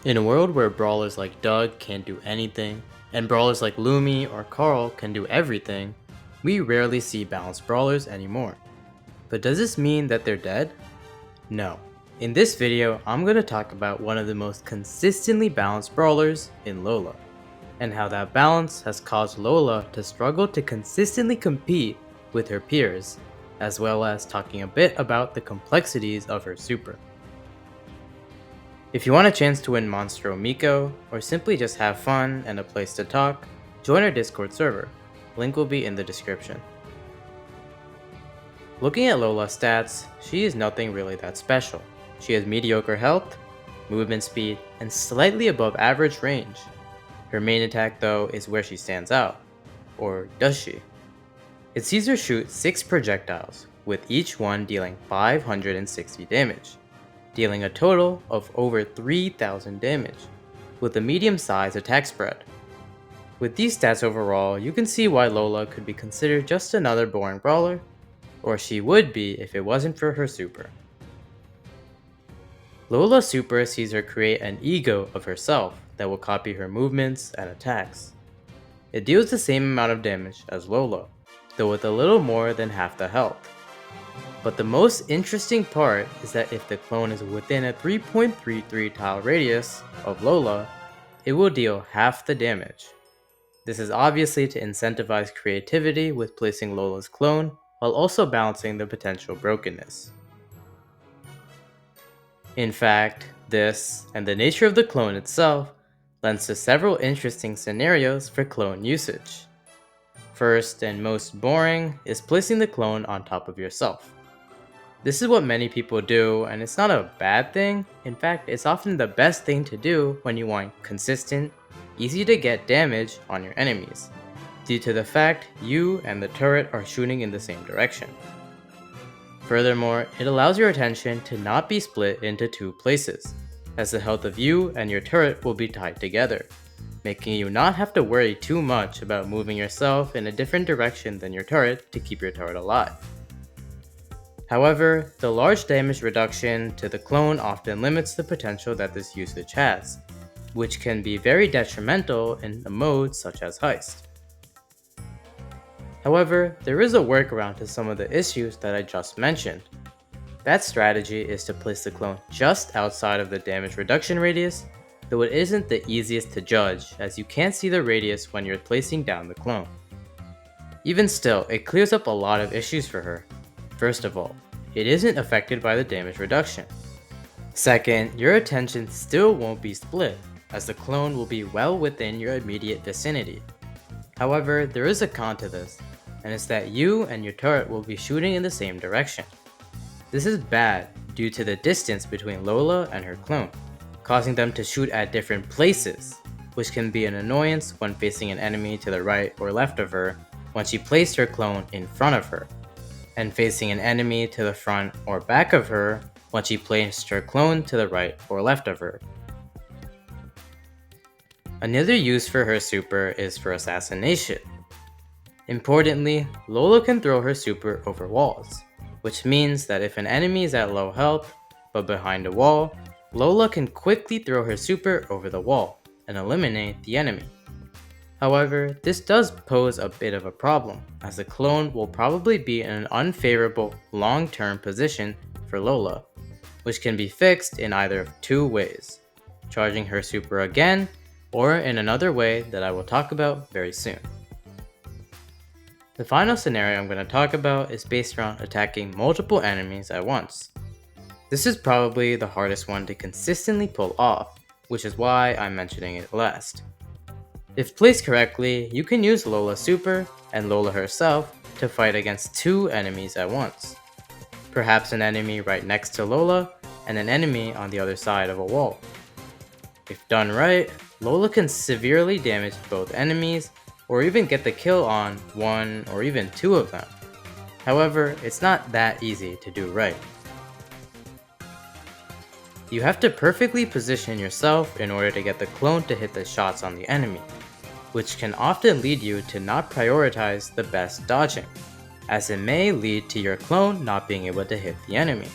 In a world where brawlers like Doug can't do anything, and brawlers like Lumi or Carl can do everything, we rarely see balanced brawlers anymore. But does this mean that they're dead? No. In this video, I'm going to talk about one of the most consistently balanced brawlers in Lola, and how that balance has caused Lola to struggle to consistently compete with her peers, as well as talking a bit about the complexities of her super. If you want a chance to win Monstro Miko, or simply just have fun and a place to talk, join our Discord server. Link will be in the description. Looking at Lola's stats, she is nothing really that special. She has mediocre health, movement speed, and slightly above average range. Her main attack though is where she stands out. Or does she? It sees her shoot 6 projectiles, with each one dealing 560 damage, dealing a total of over 3,000 damage, with a medium-sized attack spread. With these stats overall, you can see why Lola could be considered just another boring brawler, or she would be if it wasn't for her super. Lola's super sees her create an ego of herself that will copy her movements and attacks. It deals the same amount of damage as Lola, though with a little more than half the health. But the most interesting part is that if the clone is within a 3.33 tile radius of Lola, it will deal half the damage. This is obviously to incentivize creativity with placing Lola's clone, while also balancing the potential brokenness. In fact, this, and the nature of the clone itself, lends to several interesting scenarios for clone usage. First and most boring is placing the clone on top of yourself. This is what many people do, and it's not a bad thing. In fact, it's often the best thing to do when you want consistent, easy to get damage on your enemies, due to the fact you and the turret are shooting in the same direction. Furthermore, it allows your attention to not be split into 2 places, as the health of you and your turret will be tied together, making you not have to worry too much about moving yourself in a different direction than your turret to keep your turret alive. However, the large damage reduction to the clone often limits the potential that this usage has, which can be very detrimental in a mode such as Heist. However, there is a workaround to some of the issues that I just mentioned. That strategy is to place the clone just outside of the damage reduction radius, though it isn't the easiest to judge as you can't see the radius when you're placing down the clone. Even still, it clears up a lot of issues for her. First of all, it isn't affected by the damage reduction. Second, your attention still won't be split, as the clone will be well within your immediate vicinity. However, there is a con to this, and it's that you and your turret will be shooting in the same direction. This is bad due to the distance between Lola and her clone, causing them to shoot at different places, which can be an annoyance when facing an enemy to the right or left of her when she placed her clone in front of her, and facing an enemy to the front or back of her when she placed her clone to the right or left of her. Another use for her super is for assassination. Importantly, Lola can throw her super over walls, which means that if an enemy is at low health, but behind a wall, Lola can quickly throw her super over the wall and eliminate the enemy. However, this does pose a bit of a problem, as the clone will probably be in an unfavorable long-term position for Lola, which can be fixed in either of 2 ways, charging her super again, or in another way that I will talk about very soon. The final scenario I'm going to talk about is based around attacking multiple enemies at once. This is probably the hardest one to consistently pull off, which is why I'm mentioning it last. If placed correctly, you can use Lola's super and Lola herself to fight against 2 enemies at once. Perhaps an enemy right next to Lola and an enemy on the other side of a wall. If done right, Lola can severely damage both enemies or even get the kill on 1 or even 2 of them. However, it's not that easy to do right. You have to perfectly position yourself in order to get the clone to hit the shots on the enemy, which can often lead you to not prioritize the best dodging, as it may lead to your clone not being able to hit the enemy.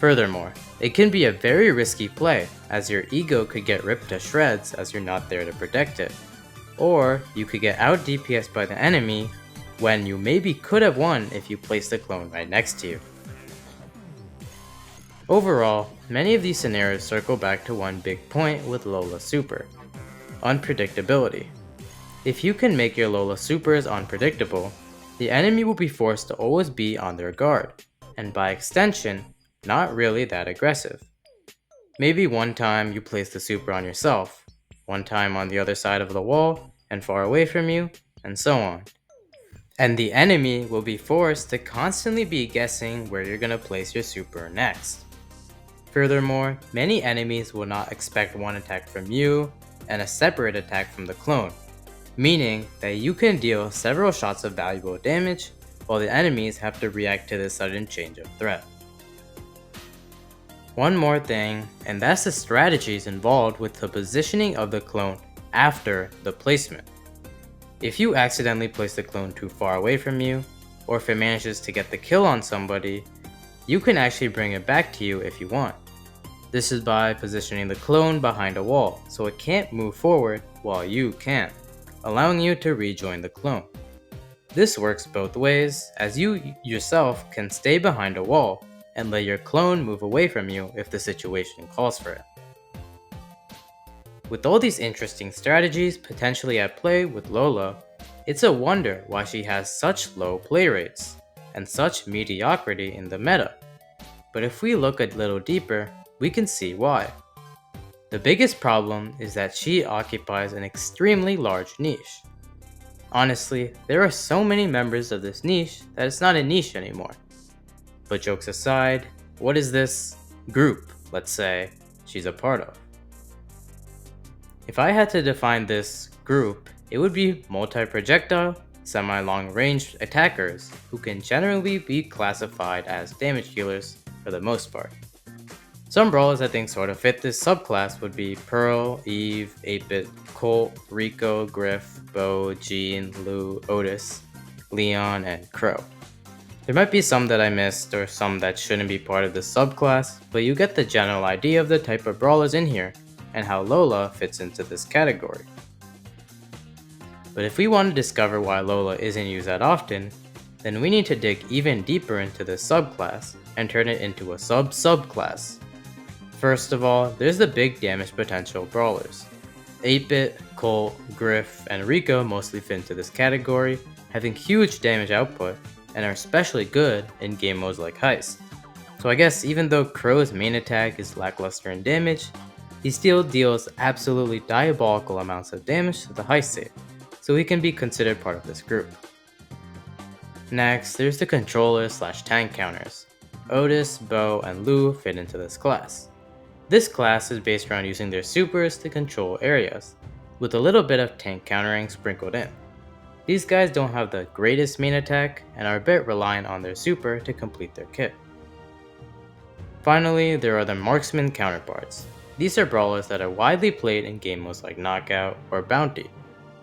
Furthermore, it can be a very risky play, as your ego could get ripped to shreds as you're not there to protect it. Or you could get out DPS'd by the enemy when you maybe could have won if you placed the clone right next to you. Overall, many of these scenarios circle back to one big point with Lola Super: unpredictability. If you can make your Lola Supers unpredictable, the enemy will be forced to always be on their guard, and by extension, not really that aggressive. Maybe one time you place the super on yourself, one time on the other side of the wall and far away from you, and so on. And the enemy will be forced to constantly be guessing where you're going to place your super next. Furthermore, many enemies will not expect one attack from you and a separate attack from the clone, meaning that you can deal several shots of valuable damage while the enemies have to react to this sudden change of threat. One more thing, and that's the strategies involved with the positioning of the clone after the placement. If you accidentally place the clone too far away from you, or if it manages to get the kill on somebody, you can actually bring it back to you if you want. This is by positioning the clone behind a wall so it can't move forward while you can, allowing you to rejoin the clone. This works both ways, as you yourself can stay behind a wall and let your clone move away from you if the situation calls for it. With all these interesting strategies potentially at play with Lola, it's a wonder why she has such low play rates and such mediocrity in the meta. But if we look a little deeper, we can see why. The biggest problem is that she occupies an extremely large niche. Honestly, there are so many members of this niche that it's not a niche anymore. But jokes aside, what is this group, let's say, she's a part of? If I had to define this group, it would be multi-projectile, semi-long range attackers who can generally be classified as damage dealers for the most part. Some brawlers I think sort of fit this subclass would be Pearl, Eve, 8-Bit, Colt, Rico, Griff, Bo, Jean, Lou, Otis, Leon, and Crow. There might be some that I missed or some that shouldn't be part of this subclass, but you get the general idea of the type of brawlers in here and how Lola fits into this category. But if we want to discover why Lola isn't used that often, then we need to dig even deeper into this subclass and turn it into a sub-subclass. First of all, there's the big damage potential brawlers. 8-Bit, Colt, Griff, and Rico mostly fit into this category, having huge damage output and are especially good in game modes like Heist. So I guess even though Crow's main attack is lackluster in damage, he still deals absolutely diabolical amounts of damage to the Heist save, so he can be considered part of this group. Next, there's the controller/tank counters. Otis, Bo, and Lou fit into this class. This class is based around using their supers to control areas, with a little bit of tank countering sprinkled in. These guys don't have the greatest main attack and are a bit reliant on their super to complete their kit. Finally, there are the marksman counterparts. These are brawlers that are widely played in game modes like Knockout or Bounty,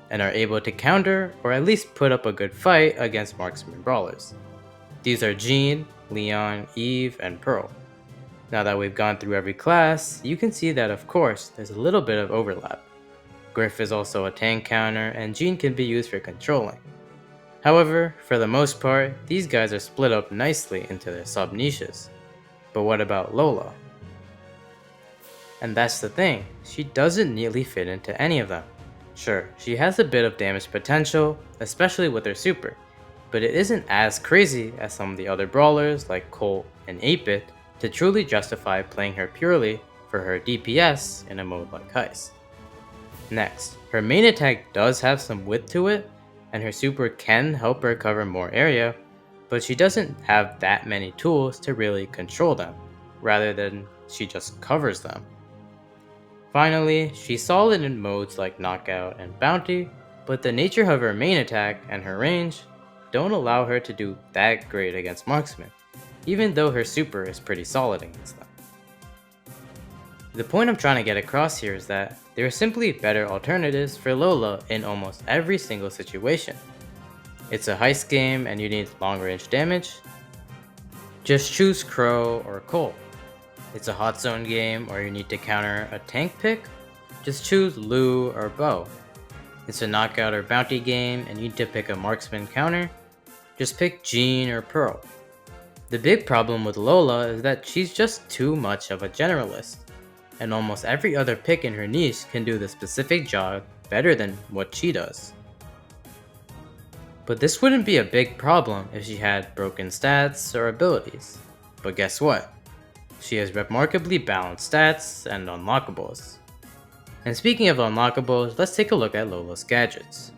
and are able to counter or at least put up a good fight against marksman brawlers. These are Jean, Leon, Eve, and Pearl. Now that we've gone through every class, you can see that of course there's a little bit of overlap. Griff is also a tank counter, and Jean can be used for controlling. However, for the most part, these guys are split up nicely into their sub-niches. But what about Lola? And that's the thing, she doesn't neatly fit into any of them. Sure, she has a bit of damage potential, especially with her super, but it isn't as crazy as some of the other brawlers like Colt and 8-Bit to truly justify playing her purely for her DPS in a mode like Heist. Next, her main attack does have some width to it, and her super can help her cover more area, but she doesn't have that many tools to really control them, rather than she just covers them. Finally, she's solid in modes like Knockout and Bounty, but the nature of her main attack and her range don't allow her to do that great against marksmen, even though her super is pretty solid against them. The point I'm trying to get across here is that there are simply better alternatives for Lola in almost every single situation. It's a heist game and you need long range damage? Just choose Crow or Colt. It's a hot zone game or you need to counter a tank pick? Just choose Lu or Bow. It's a knockout or bounty game and you need to pick a marksman counter? Just pick Jean or Pearl. The big problem with Lola is that she's just too much of a generalist, and almost every other pick in her niche can do the specific job better than what she does. But this wouldn't be a big problem if she had broken stats or abilities. But guess what? She has remarkably balanced stats and unlockables. And speaking of unlockables, let's take a look at Lola's gadgets.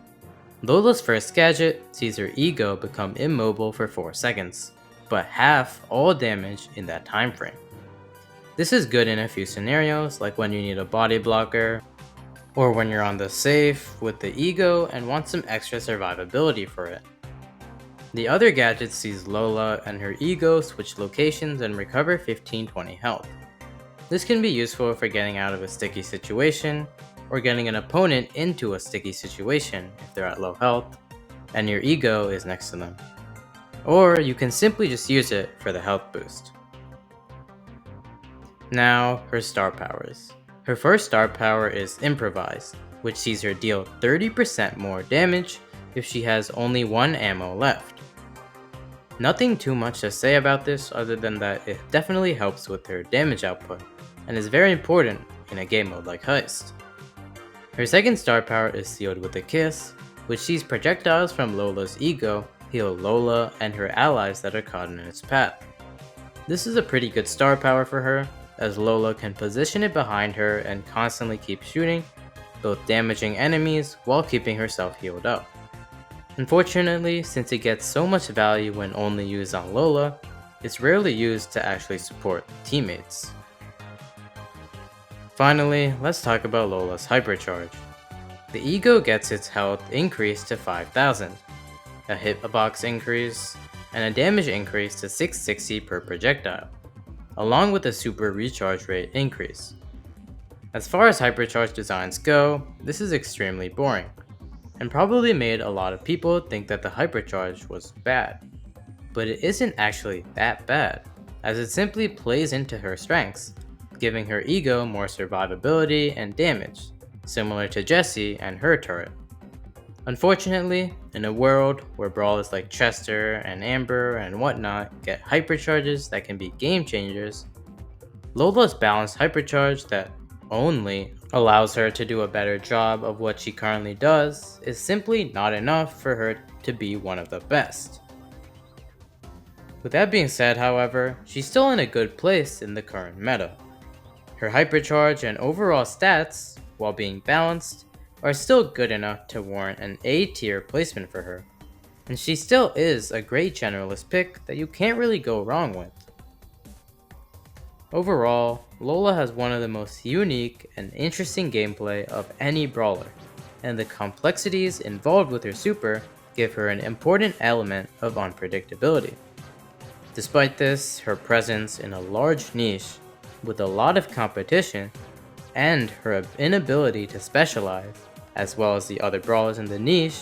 Lola's first gadget sees her ego become immobile for 4 seconds, but half all damage in that time frame. This is good in a few scenarios, like when you need a body blocker, or when you're on the safe with the ego and want some extra survivability for it. The other gadget sees Lola and her ego switch locations and recover 15-20 health. This can be useful for getting out of a sticky situation, or getting an opponent into a sticky situation if they're at low health, and your ego is next to them. Or you can simply just use it for the health boost. Now, her star powers. Her first star power is Improvise, which sees her deal 30% more damage if she has only 1 ammo left. Nothing too much to say about this other than that it definitely helps with her damage output, and is very important in a game mode like Heist. Her second star power is Sealed with a Kiss, which sees projectiles from Lola's ego heal Lola and her allies that are caught in its path. This is a pretty good star power for her, as Lola can position it behind her and constantly keep shooting, both damaging enemies while keeping herself healed up. Unfortunately, since it gets so much value when only used on Lola, it's rarely used to actually support teammates. Finally, let's talk about Lola's Hypercharge. The ego gets its health increased to 5,000, a hitbox increase, and a damage increase to 660 per projectile, along with a super recharge rate increase. As far as hypercharge designs go, this is extremely boring, and probably made a lot of people think that the hypercharge was bad. But it isn't actually that bad, as it simply plays into her strengths, giving her ego more survivability and damage, similar to Jessie and her turret. Unfortunately, in a world where brawlers like Chester and Amber and whatnot get hypercharges that can be game changers, Lola's balanced hypercharge that only allows her to do a better job of what she currently does is simply not enough for her to be one of the best. With that being said, however, she's still in a good place in the current meta. Her hypercharge and overall stats, while being balanced, are still good enough to warrant an A tier placement for her, and she still is a great generalist pick that you can't really go wrong with. Overall, Lola has one of the most unique and interesting gameplay of any brawler, and the complexities involved with her super give her an important element of unpredictability. Despite this, her presence in a large niche with a lot of competition, and her inability to specialize, as well as the other brawlers in the niche,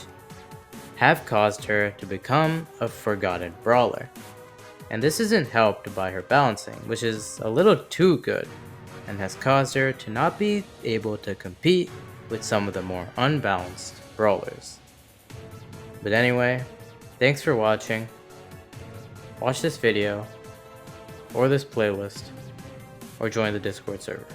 have caused her to become a forgotten brawler. And this isn't helped by her balancing, which is a little too good, and has caused her to not be able to compete with some of the more unbalanced brawlers. But anyway, thanks for watching. Watch this video, or this playlist, or join the Discord server.